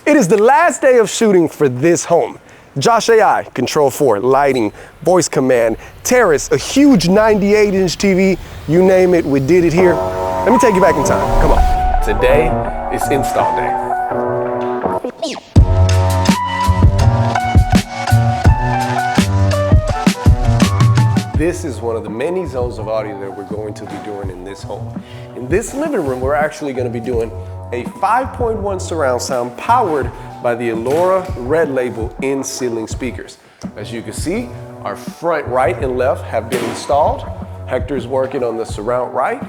It is the last day of shooting for this home. Josh AI, Control4, lighting, voice command, Terrace, a huge 98-inch TV, you name it, we did it here. Let me take you back in time, come on. Today is install day. This is one of the many zones of audio that we're going to be doing in this home. In this living room, we're actually going to be doing a 5.1 surround sound powered by the Allura Red Label in-ceiling speakers. As you can see, our front right and left have been installed. Hector's working on the surround right.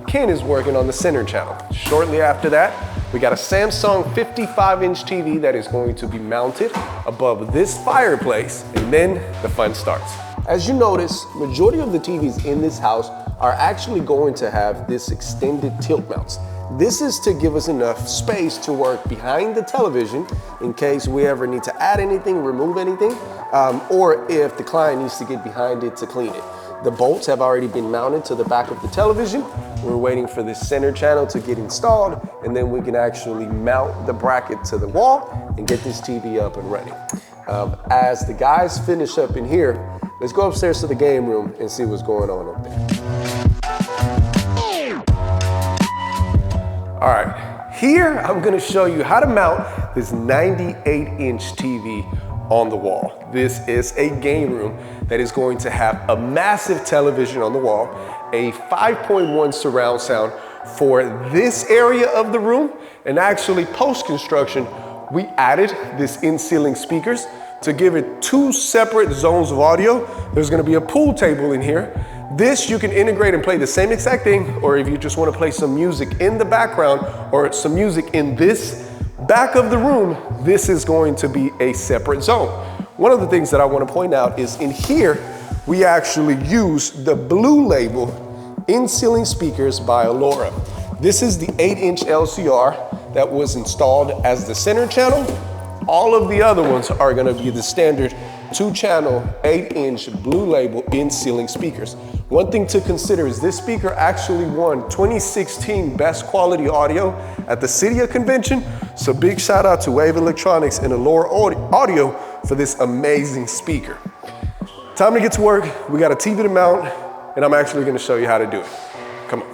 Ken is working on the center channel. Shortly after that, we got a Samsung 55-inch TV that is going to be mounted above this fireplace, and then the fun starts. As you notice, majority of the TVs in this house are actually going to have this extended tilt mounts. This is to give us enough space to work behind the television in case we ever need to add anything, remove anything, or if the client needs to get behind it to clean it. The bolts have already been mounted to the back of the television. We're waiting for this center channel to get installed, and then we can actually mount the bracket to the wall and get this TV up and running. As the guys finish up in here, let's go upstairs to the game room and see what's going on up there. All right, here I'm gonna show you how to mount this 98-inch TV on the wall. This is a game room that is going to have a massive television on the wall, a 5.1 surround sound for this area of the room, and actually post-construction, we added this in-ceiling speakers to give it two separate zones of audio. There's gonna be a pool table in here. This you can integrate and play the same exact thing, or if you just wanna play some music in the background or some music in this back of the room, this is going to be a separate zone. One of the things that I wanna point out is in here, we actually use the Blue Label in-ceiling speakers by Allura. This is the 8-inch LCR that was installed as the center channel. All of the other ones are gonna be the standard 2-channel, 8-inch Blue Label in-ceiling speakers. One thing to consider is this speaker actually won 2016 Best Quality Audio at the Cydia Convention, so big shout out to Wave Electronics and Allura Audio for this amazing speaker. Time to get to work. We got a TV to mount, and I'm actually gonna show you how to do it. Come on.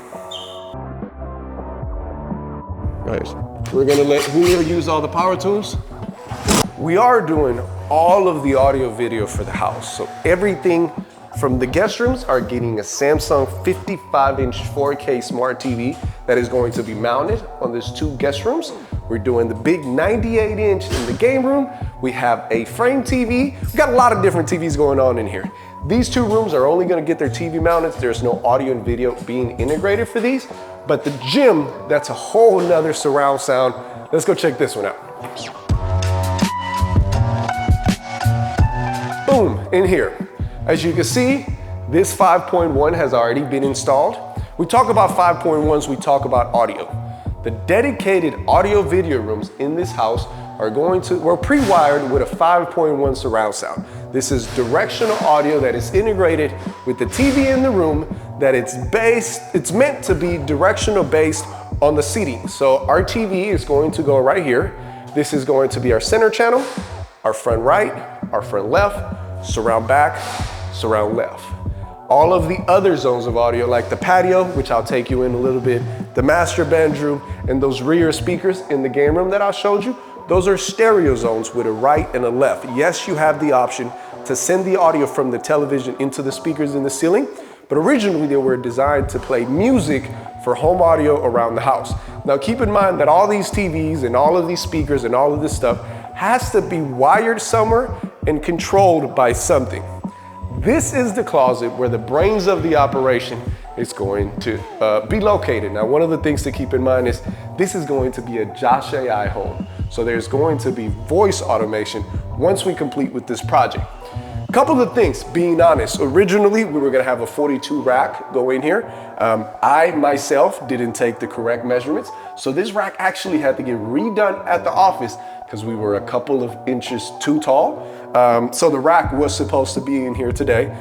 All right, we're gonna let Julio use all the power tools. We are doing all of the audio video for the house. So everything from the guest rooms are getting a Samsung 55-inch 4K smart TV that is going to be mounted on these two guest rooms. We're doing the big 98-inch in the game room. We have a frame TV. We got a lot of different TVs going on in here. These two rooms are only gonna get their TV mounted. There's no audio and video being integrated for these. But the gym, that's a whole nother surround sound. Let's go check this one out. Boom, in here. As you can see, this 5.1 has already been installed. We talk about 5.1s, we talk about audio. The dedicated audio video rooms in this house we're pre-wired with a 5.1 surround sound. This is directional audio that is integrated with the TV in the room, that it's meant to be directional based on the seating. So our TV is going to go right here. This is going to be our center channel, our front right, our front left, surround back, surround left. All of the other zones of audio, like the patio, which I'll take you in a little bit, the master bedroom, and those rear speakers in the game room that I showed you, those are stereo zones with a right and a left. Yes, you have the option to send the audio from the television into the speakers in the ceiling, but originally they were designed to play music for home audio around the house. Now keep in mind that all these TVs and all of these speakers and all of this stuff has to be wired somewhere and controlled by something. This is the closet where the brains of the operation is going to be located. Now, one of the things to keep in mind is this is going to be a Josh AI home. So there's going to be voice automation once we complete with this project. Couple of things, being honest, originally we were gonna have a 42 rack go in here. I myself didn't take the correct measurements. So this rack actually had to get redone at the office because we were a couple of inches too tall. So the rack was supposed to be in here today.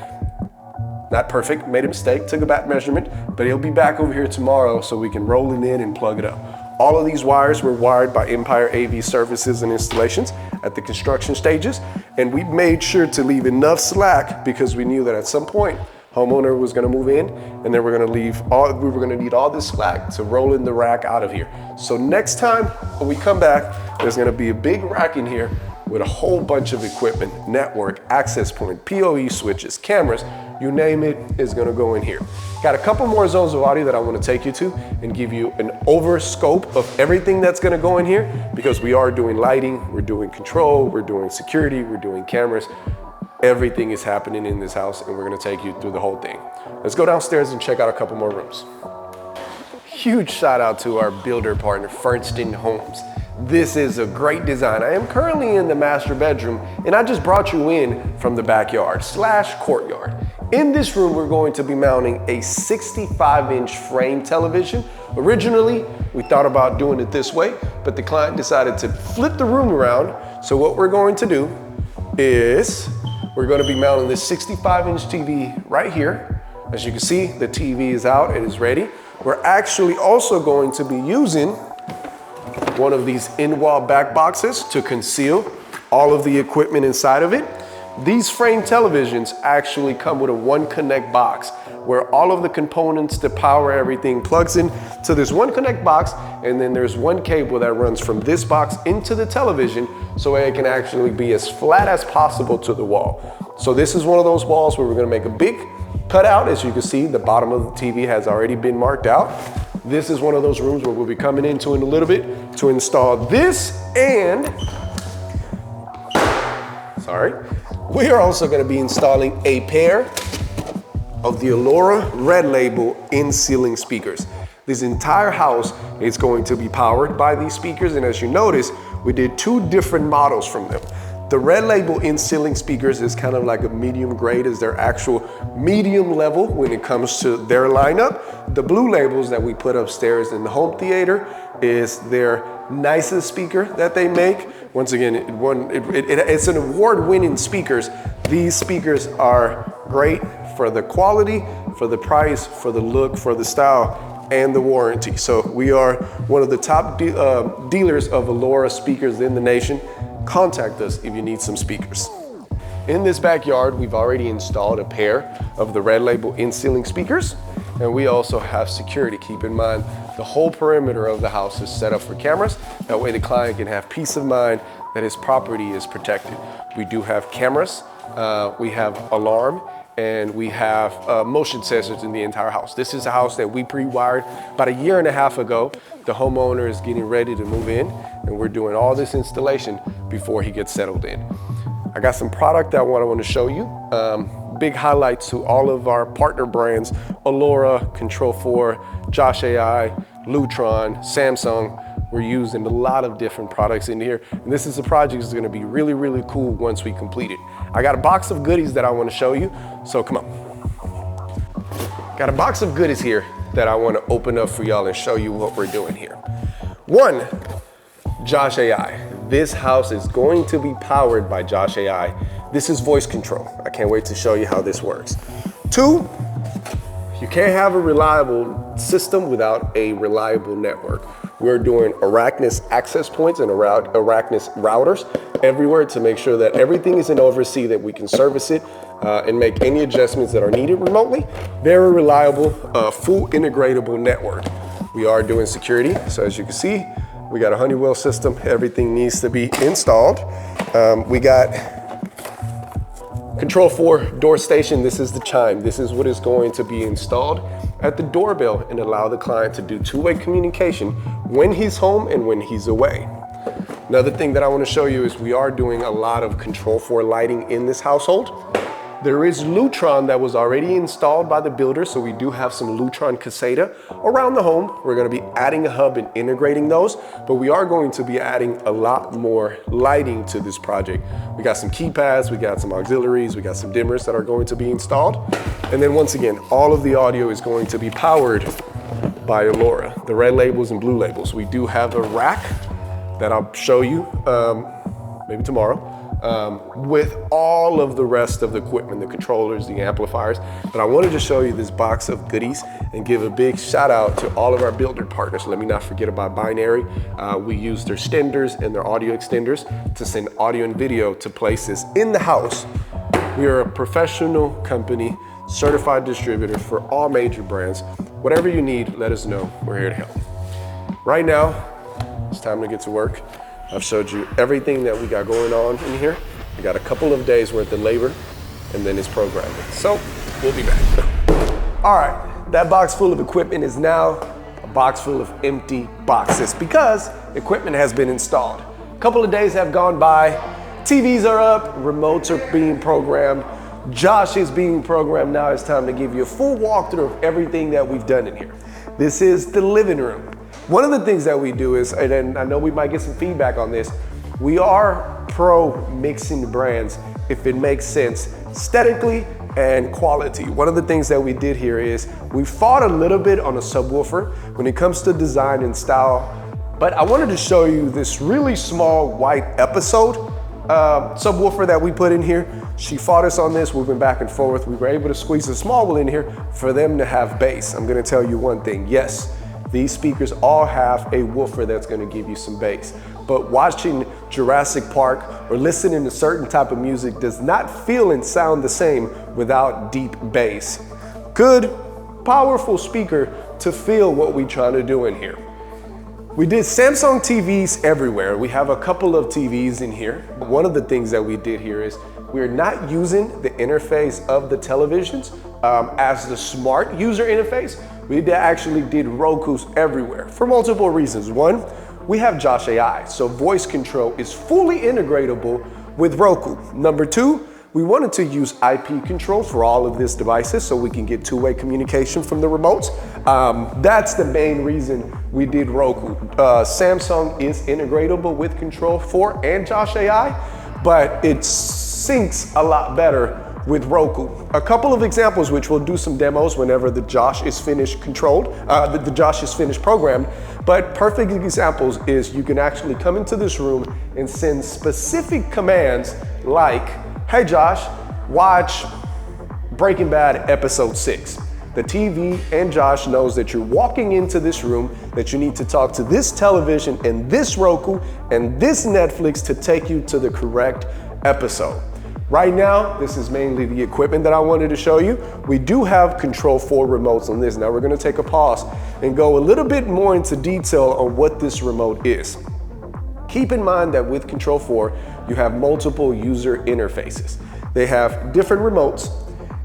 Not perfect, made a mistake, took a back measurement, but it'll be back over here tomorrow so we can roll it in and plug it up. All of these wires were wired by Empire AV Services and Installations at the construction stages. And we made sure to leave enough slack because we knew that at some point, homeowner was gonna move in and then we were gonna need all this slack to roll in the rack out of here. So next time when we come back, there's gonna be a big rack in here with a whole bunch of equipment, network, access point, PoE switches, cameras, you name it, is gonna go in here. Got a couple more zones of audio that I wanna take you to and give you an over scope of everything that's gonna go in here, because we are doing lighting, we're doing control, we're doing security, we're doing cameras. Everything is happening in this house and we're gonna take you through the whole thing. Let's go downstairs and check out a couple more rooms. Huge shout out to our builder partner, Fernston Homes. This is a great design. I am currently in the master bedroom and I just brought you in from the backyard / courtyard. In this room, we're going to be mounting a 65-inch frame television. Originally, we thought about doing it this way, but the client decided to flip the room around. So what we're going to do is we're going to be mounting this 65-inch TV right here. As you can see, the TV is out, it is ready. We're actually also going to be using one of these in-wall back boxes to conceal all of the equipment inside of it. These frame televisions actually come with a one connect box where all of the components to power everything plugs in to this one connect box, and then there's one cable that runs from this box into the television so it can actually be as flat as possible to the wall. So this is one of those walls where we're gonna make a big cutout. As you can see, the bottom of the TV has already been marked out. This is one of those rooms where we'll be coming into in a little bit to install this, and we are also going to be installing a pair of the Alora Red Label in-ceiling speakers. This entire house is going to be powered by these speakers, and as you notice, we did two different models from them. The Red Label in-ceiling speakers is kind of like a medium grade, is their actual medium level when it comes to their lineup. The Blue Labels that we put upstairs in the home theater is their nicest speaker that they make. Once again, it's an award-winning speakers. These speakers are great for the quality, for the price, for the look, for the style, and the warranty. So we are one of the top dealers of Alora speakers in the nation. Contact us if you need some speakers. In this backyard, we've already installed a pair of the Red Label in-ceiling speakers, and we also have security. Keep in mind, the whole perimeter of the house is set up for cameras. That way the client can have peace of mind that his property is protected. We do have cameras, we have alarm, and we have motion sensors in the entire house. This is a house that we pre-wired about 1.5 years ago. The homeowner is getting ready to move in, and we're doing all this installation before he gets settled in. I got some product that I want to show you. Big highlights to all of our partner brands: Alora, Control4, Josh AI, Lutron, Samsung. We're using a lot of different products in here. And this is a project that's gonna be really, really cool once we complete it. I got a box of goodies that I wanna show you, so come on. Got a box of goodies here that I wanna open up for y'all and show you what we're doing here. One, Josh AI. This house is going to be powered by Josh AI. This is voice control. I can't wait to show you how this works. Two, you can't have a reliable system without a reliable network. We're doing Arachnus access points and Arachnus routers everywhere to make sure that everything is in oversea, that we can service it and make any adjustments that are needed remotely. Very reliable, full integratable network. We are doing security, so as you can see, we got a Honeywell system. Everything needs to be installed. We got Control4 door station. This is the chime. This is what is going to be installed at the doorbell and allow the client to do two-way communication when he's home and when he's away. Another thing that I want to show you is we are doing a lot of Control4 lighting in this household. There is Lutron that was already installed by the builder, so we do have some Lutron caseta around the home. We're going to be adding a hub and integrating those, but we are going to be adding a lot more lighting to this project. We got some keypads, we got some auxiliaries, we got some dimmers that are going to be installed. And then once again, all of the audio is going to be powered by Alora, the Red Labels and Blue Labels. We do have a rack that I'll show you maybe tomorrow. with all of the rest of the equipment, the controllers, the amplifiers. But I wanted to show you this box of goodies and give a big shout out to all of our builder partners. Let me not forget about Binary. We use their extenders and their audio extenders to send audio and video to places in the house. We are a professional company, certified distributor for all major brands. Whatever you need, let us know. We're here to help. Right now, it's time to get to work. I've showed you everything that we got going on in here. We got a couple of days worth of labor, and then it's programming. So we'll be back. All right, that box full of equipment is now a box full of empty boxes because equipment has been installed. A couple of days have gone by. TVs are up, remotes are being programmed. Josh is being programmed. Now it's time to give you a full walkthrough of everything that we've done in here. This is the living room. One of the things that we do is, and I know we might get some feedback on this, we are pro mixing brands if it makes sense aesthetically and quality. One of the things that we did here is we fought a little bit on a subwoofer when it comes to design and style, but I wanted to show you this really small white episode subwoofer that we put in here. She fought us on this. We've been back and forth. We were able to squeeze a small one in here for them to have bass. I'm gonna tell you one thing. Yes, these speakers all have a woofer that's gonna give you some bass. But watching Jurassic Park or listening to certain type of music does not feel and sound the same without deep bass. Good, powerful speaker to feel what we're trying to do in here. We did Samsung TVs everywhere. We have a couple of TVs in here. One of the things that we did here is we're not using the interface of the televisions as the smart user interface. We actually did Roku's everywhere for multiple reasons. One, we have Josh AI, so voice control is fully integratable with Roku. Number two, we wanted to use IP control for all of these devices so we can get two-way communication from the remotes. That's the main reason we did Roku. Samsung is integratable with Control4 and Josh AI, but it syncs a lot better with Roku. A couple of examples, which we'll do some demos whenever the Josh is finished controlled, the Josh is finished programmed, but perfect examples is you can actually come into this room and send specific commands like, hey Josh, watch Breaking Bad episode 6. The TV and Josh knows that you're walking into this room, that you need to talk to this television and this Roku and this Netflix to take you to the correct episode. Right now, this is mainly the equipment that I wanted to show you. We do have Control4 remotes on this. Now we're gonna take a pause and go a little bit more into detail on what this remote is. Keep in mind that with Control4, you have multiple user interfaces. They have different remotes.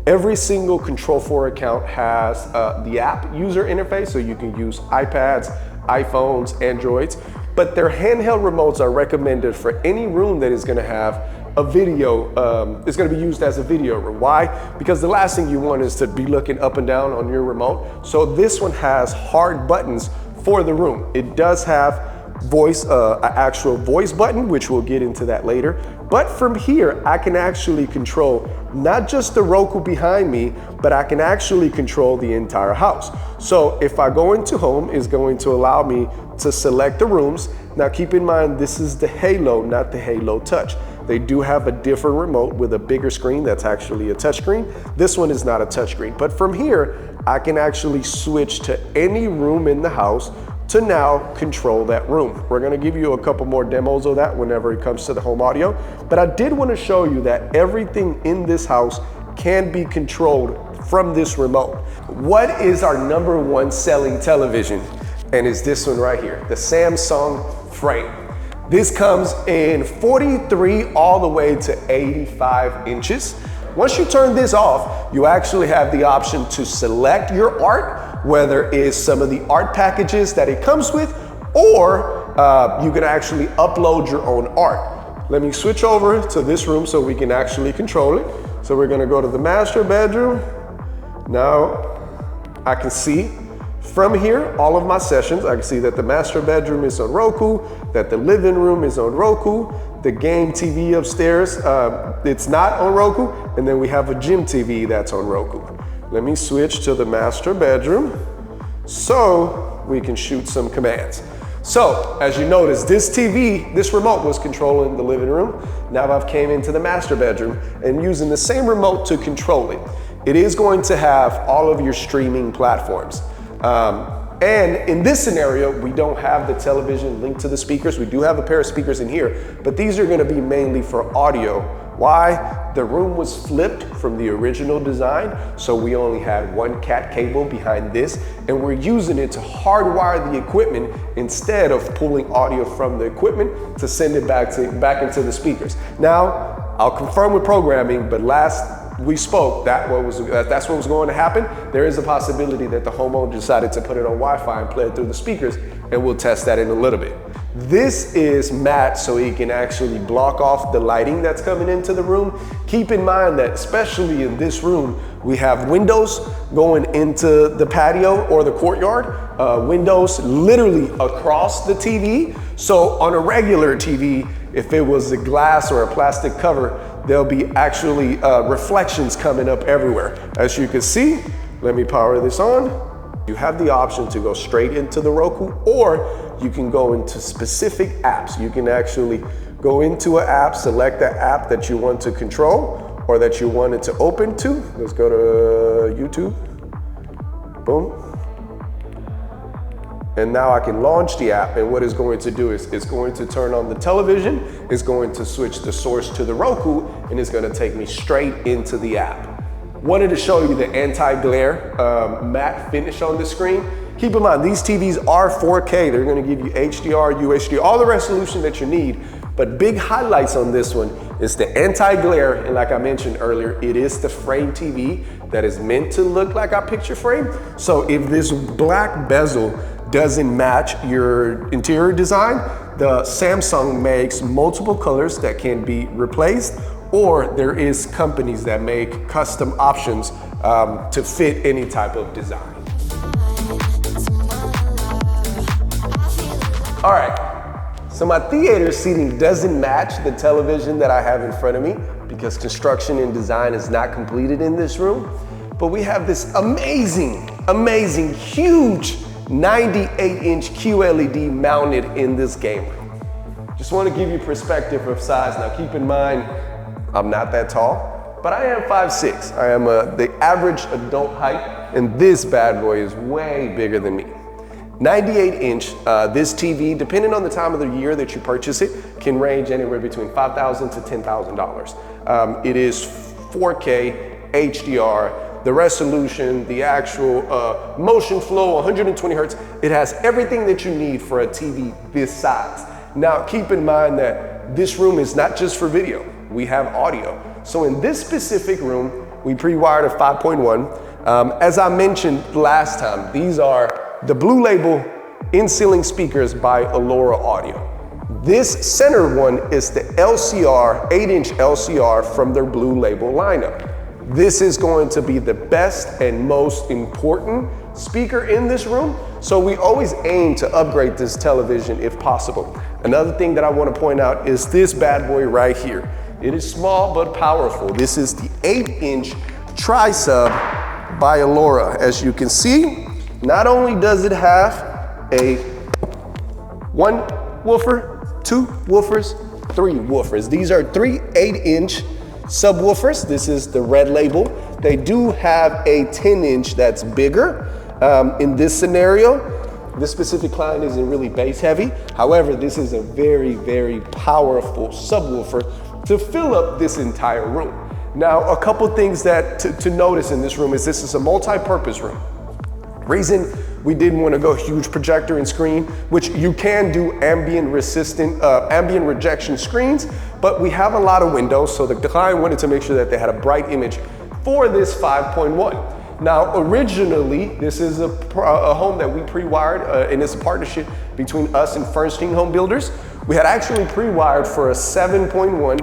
Every single Control4 account has the app user interface, so you can use iPads, iPhones, Androids, but their handheld remotes are recommended for any room that is gonna have a video, it's gonna be used as a video room. Why? Because the last thing you want is to be looking up and down on your remote. So this one has hard buttons for the room. It does have voice, an actual voice button, which we'll get into that later. But from here, I can actually control not just the Roku behind me, but I can actually control the entire house. So if I go into home, it's going to allow me to select the rooms. Now keep in mind, this is the Halo, not the Halo Touch. They do have a different remote with a bigger screen that's actually a touchscreen. This one is not a touchscreen. But from here, I can actually switch to any room in the house to now control that room. We're gonna give you a couple more demos of that whenever it comes to the home audio. But I did wanna show you that everything in this house can be controlled from this remote. What is our #1 selling television? And it's this one right here, the Samsung Frame. This comes in 43 all the way to 85 inches. Once you turn this off, you actually have the option to select your art, whether it's some of the art packages that it comes with, or you can actually upload your own art. Let me switch over to this room so we can actually control it. So we're gonna go to the master bedroom. Now I can see from here, all of my sessions. I can see that the master bedroom is on Roku, that the living room is on Roku, the game TV upstairs, it's not on Roku, and then we have a gym TV that's on Roku. Let me switch to the master bedroom so we can shoot some commands. So, as you notice, this TV, this remote was controlling the living room. Now I've came into the master bedroom and using the same remote to control it. It is going to have all of your streaming platforms. And in this scenario, we don't have the television linked to the speakers. We do have a pair of speakers in here, but these are gonna be mainly for audio. Why? The room was flipped from the original design, so we only had one cat cable behind this, and we're using it to hardwire the equipment instead of pulling audio from the equipment to send it back into the speakers. Now, I'll confirm with programming, but last we spoke, that's what was going to happen. There is a possibility that the homeowner decided to put it on Wi-Fi and play it through the speakers, and we'll test that in a little bit. This is matte, so he can actually block off the lighting that's coming into the room. Keep in mind that especially in this room, we have windows going into the patio or the courtyard, windows literally across the TV. So on a regular TV, if it was a glass or a plastic cover, there'll be actually reflections coming up everywhere. As you can see, let me power this on. You have the option to go straight into the Roku, or you can go into specific apps. You can actually go into an app, select the app that you want to control or that you want it to open to. Let's go to YouTube. Boom. And now I can launch the app, and what it's going to do is it's going to turn on the television, it's going to switch the source to the Roku, and it's going to take me straight into the app. Wanted to show you the anti-glare matte finish on the screen. Keep in mind, these TVs are 4K. They're going to give you HDR, UHD, all the resolution that you need. But big highlights on this one is the anti-glare, and like I mentioned earlier, it is the frame TV that is meant to look like our picture frame. So if this black bezel doesn't match your interior design, the Samsung makes multiple colors that can be replaced, or there is companies that make custom options to fit any type of design. All right, so my theater seating doesn't match the television that I have in front of me because construction and design is not completed in this room, but we have this amazing, amazing, huge 98-inch QLED mounted in this game room. Just want to give you perspective of size. Now keep in mind, I'm not that tall, but I am 5'6". I am the average adult height, and this bad boy is way bigger than me. 98-inch, this TV, depending on the time of the year that you purchase it, can range anywhere between $5,000 to $10,000. It is 4K, HDR, the resolution, the actual motion flow, 120 hertz. It has everything that you need for a TV this size. Now, keep in mind that this room is not just for video. We have audio. So in this specific room, we pre-wired a 5.1. As I mentioned last time, these are the Blue Label in-ceiling speakers by Allura Audio. This center one is the LCR, 8-inch LCR from their Blue Label lineup. This is going to be the best and most important speaker in this room, so we always aim to upgrade this television if possible. Another thing that I want to point out is this bad boy right here. It is small but powerful. This is the 8-inch Tri-Sub by Allura. As you can see, not only does it have a 1 woofer, 2 woofers, 3 woofers. These are 3 8-inch subwoofers. This is the Red Label. They do have a 10-inch that's bigger. In this scenario, this specific client isn't really bass heavy. However, this is a very, very powerful subwoofer to fill up this entire room. Now, a couple things that to notice in this room is this is a multi-purpose room. Reason we didn't want to go huge projector and screen, which you can do ambient rejection screens, but we have a lot of windows, so the client wanted to make sure that they had a bright image for this 5.1. Now, originally, this is a home that we pre-wired, and it's a partnership between us and Furnstein Home Builders. We had actually pre-wired for a 7.1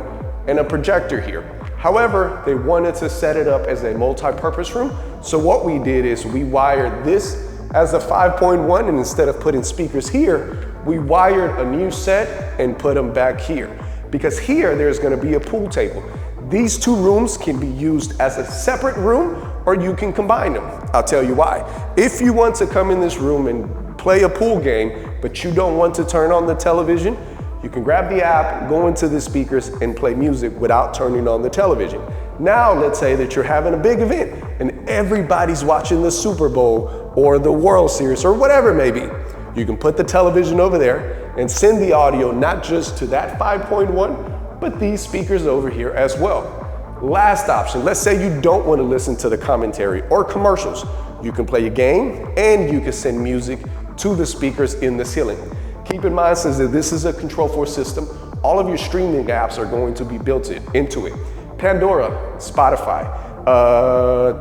and a projector here. However, they wanted to set it up as a multi-purpose room. So what we did is we wired this as a 5.1, and instead of putting speakers here, we wired a new set and put them back here. Because here, there's gonna be a pool table. These two rooms can be used as a separate room, or you can combine them. I'll tell you why. If you want to come in this room and play a pool game, but you don't want to turn on the television, you can grab the app, go into the speakers, and play music without turning on the television. Now, let's say that you're having a big event and everybody's watching the Super Bowl or the World Series or whatever it may be. You can put the television over there and send the audio not just to that 5.1, but these speakers over here as well. Last option, let's say you don't want to listen to the commentary or commercials. You can play a game and you can send music to the speakers in the ceiling. Keep in mind, since this is a Control4 system, all of your streaming apps are going to be built into it. Pandora, Spotify,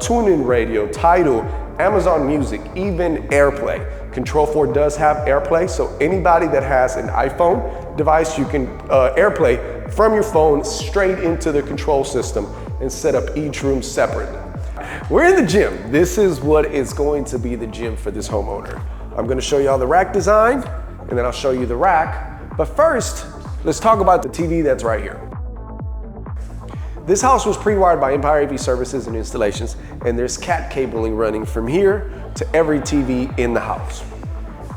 TuneIn Radio, Tidal, Amazon Music, even AirPlay. Control4 does have AirPlay, so anybody that has an iPhone device, you can AirPlay from your phone straight into the control system and set up each room separately. We're in the gym. This is what is going to be the gym for this homeowner. I'm going to show you all the rack design, and then I'll show you the rack. But first, let's talk about the TV that's right here. This house was pre-wired by Empire AV Services and Installations, and there's cat cabling running from here to every TV in the house.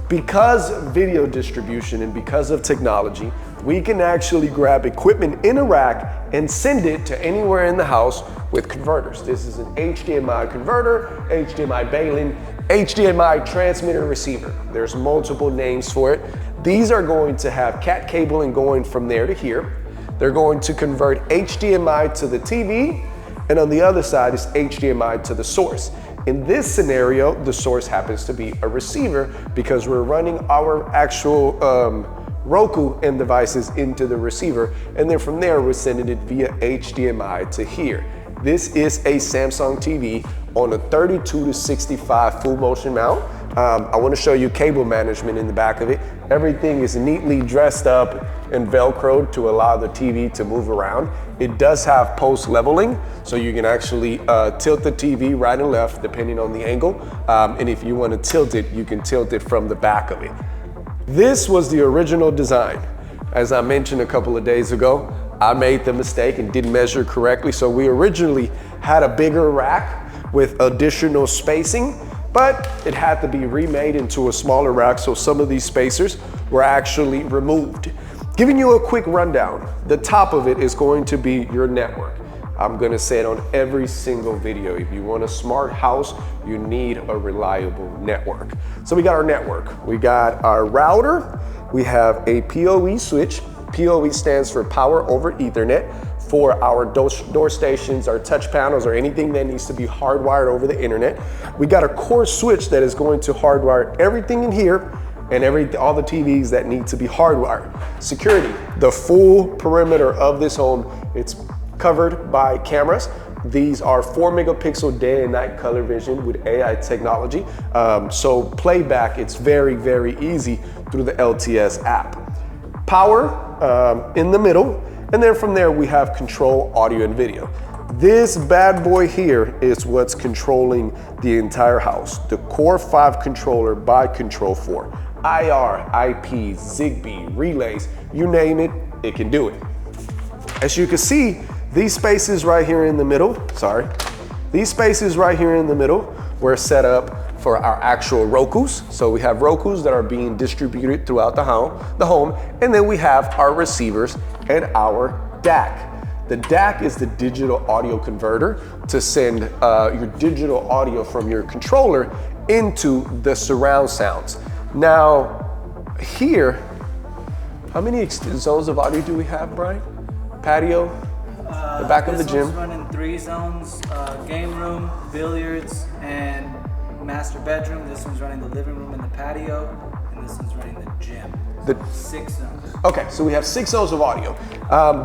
Because of video distribution and because of technology, we can actually grab equipment in a rack and send it to anywhere in the house with converters. This is an HDMI converter, HDMI baling, HDMI transmitter receiver. There's multiple names for it. These are going to have cat cabling going from there to here. They're going to convert HDMI to the TV, and on the other side is HDMI to the source. In this scenario, the source happens to be a receiver because we're running our actual Roku and devices into the receiver, and then from there we're sending it via HDMI to here. This is a Samsung TV on a 32-65 full motion mount. I want to show you cable management in the back of it. Everything is neatly dressed up and Velcroed to allow the TV to move around. It does have post leveling, so you can actually tilt the TV right and left depending on the angle. And if you want to tilt it, you can tilt it from the back of it. This was the original design. As I mentioned a couple of days ago, I made the mistake and didn't measure correctly. So we originally had a bigger rack with additional spacing, but it had to be remade into a smaller rack, so some of these spacers were actually removed. Giving you a quick rundown, the top of it is going to be your network. I'm gonna say it on every single video. If you want a smart house, you need a reliable network. So we got our network. We got our router. We have a PoE switch. PoE stands for Power over Ethernet. For our door stations, our touch panels, or anything that needs to be hardwired over the internet. We got a core switch that is going to hardwire everything in here and all the TVs that need to be hardwired. Security, the full perimeter of this home, it's covered by cameras. These are 4 megapixel day and night color vision with AI technology. So playback, it's very, very easy through the LTS app. Power in the middle. And then from there, we have control, audio, and video. This bad boy here is what's controlling the entire house. The Core 5 controller by Control4. IR, IP, Zigbee, relays, you name it, it can do it. As you can see, these spaces right here in the middle, these spaces right here in the middle were set up for our actual Rokus. So we have Rokus that are being distributed throughout the home, and then we have our receivers and our DAC. The DAC is the digital audio converter to send your digital audio from your controller into the surround sounds. Now, here, how many zones of audio do we have, Brian? Patio, the back of the gym. This one's running 3 zones, game room, billiards, and master bedroom. This one's running the living room and the patio, and this one's running the gym. 6 zones. Okay, so we have 6 zones of audio.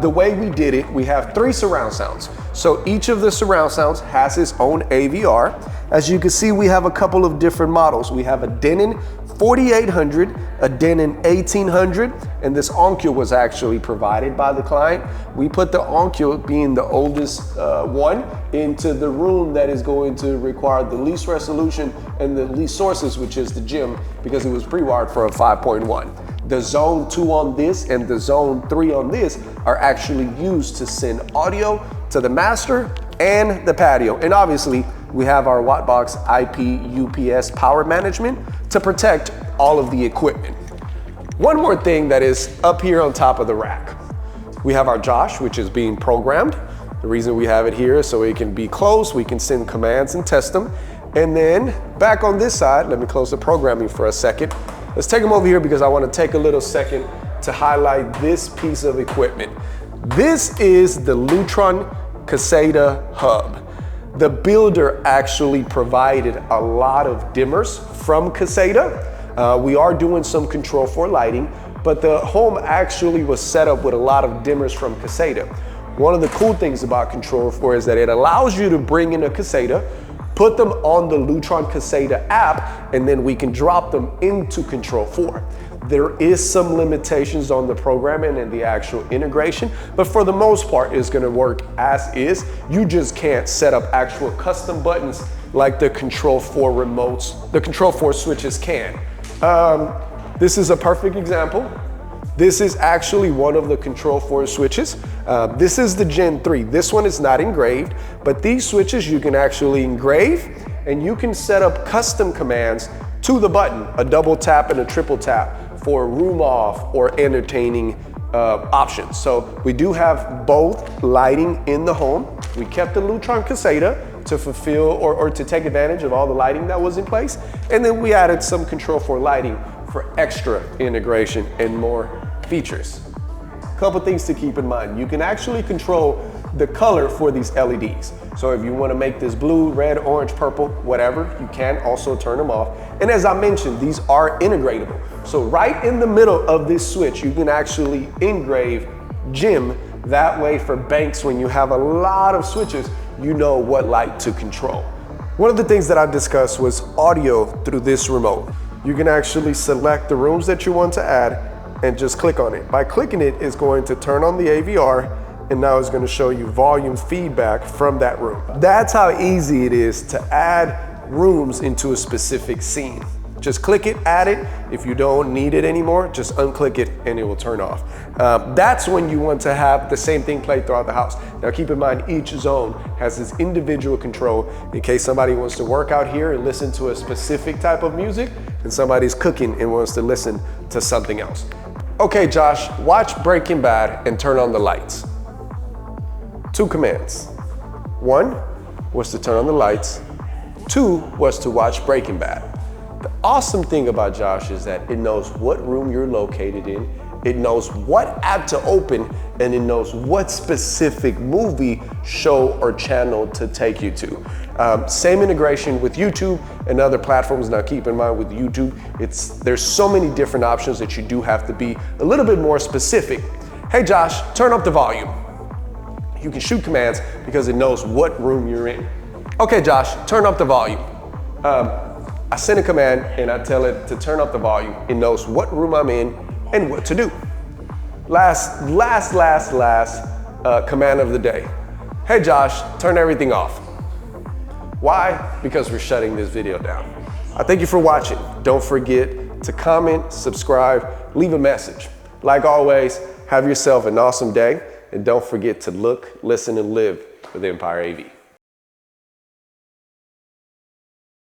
The way we did it, we have 3 surround sounds. So each of the surround sounds has its own AVR. As you can see, we have a couple of different models. We have a Denon 4800, a Denon 1800, and this Onkyo was actually provided by the client. We put the Onkyo, being the oldest one, into the room that is going to require the least resolution and the least sources, which is the gym, because it was pre-wired for a 5.1. The zone 2 on this and the zone 3 on this are actually used to send audio to the master and the patio. And obviously, we have our Wattbox IP UPS power management to protect all of the equipment. One more thing that is up here on top of the rack. We have our Josh, which is being programmed. The reason we have it here is so it can be close, we can send commands and test them. And then back on this side, let me close the programming for a second. Let's take them over here because I want to take a little second to highlight this piece of equipment. This is the Lutron Caseta Hub. The builder actually provided a lot of dimmers from Caseta. We are doing some Control4 lighting, but the home actually was set up with a lot of dimmers from Caseta. One of the cool things about Control4 is that it allows you to bring in a Caseta, put them on the Lutron Caseta app, and then we can drop them into Control4. There is some limitations on the programming and the actual integration, but for the most part, it's gonna work as is. You just can't set up actual custom buttons like the Control4 remotes, the Control4 switches can. This is a perfect example. This is actually one of the Control4 switches. This is the Gen 3. This one is not engraved, but these switches you can actually engrave and you can set up custom commands to the button, a double tap and a triple tap for room off or entertaining options. So we do have both lighting in the home. We kept the Lutron Caseta to fulfill or to take advantage of all the lighting that was in place. And then we added some Control4 lighting for extra integration and more features. Couple things to keep in mind. You can actually control the color for these LEDs. So if you want to make this blue, red, orange, purple, whatever, you can also turn them off. And as I mentioned, these are integratable. So right in the middle of this switch, you can actually engrave Jim. That way for banks, when you have a lot of switches, you know what light to control. One of the things that I discussed was audio through this remote. You can actually select the rooms that you want to add and just click on it. By clicking it, it's going to turn on the AVR, and now it's going to show you volume feedback from that room. That's how easy it is to add rooms into a specific scene. Just click it, add it. If you don't need it anymore, just unclick it and it will turn off. That's when you want to have the same thing play throughout the house. Now keep in mind, each zone has its individual control in case somebody wants to work out here and listen to a specific type of music and somebody's cooking and wants to listen to something else. Okay, Josh, watch Breaking Bad and turn on the lights. 2 commands. 1 was to turn on the lights. 2 was to watch Breaking Bad. The awesome thing about Josh is that it knows what room you're located in, it knows what app to open, and it knows what specific movie, show, or channel to take you to. Same integration with YouTube and other platforms. Now keep in mind with YouTube, there's so many different options that you do have to be a little bit more specific. Hey Josh, turn up the volume. You can shoot commands because it knows what room you're in. Okay Josh, turn up the volume. I send a command and I tell it to turn up the volume. It knows what room I'm in and what to do. Last command of the day. Hey Josh, turn everything off. Why? Because we're shutting this video down. I thank you for watching. Don't forget to comment, subscribe, leave a message. Like always, have yourself an awesome day, and don't forget to look, listen, and live with Empire AV.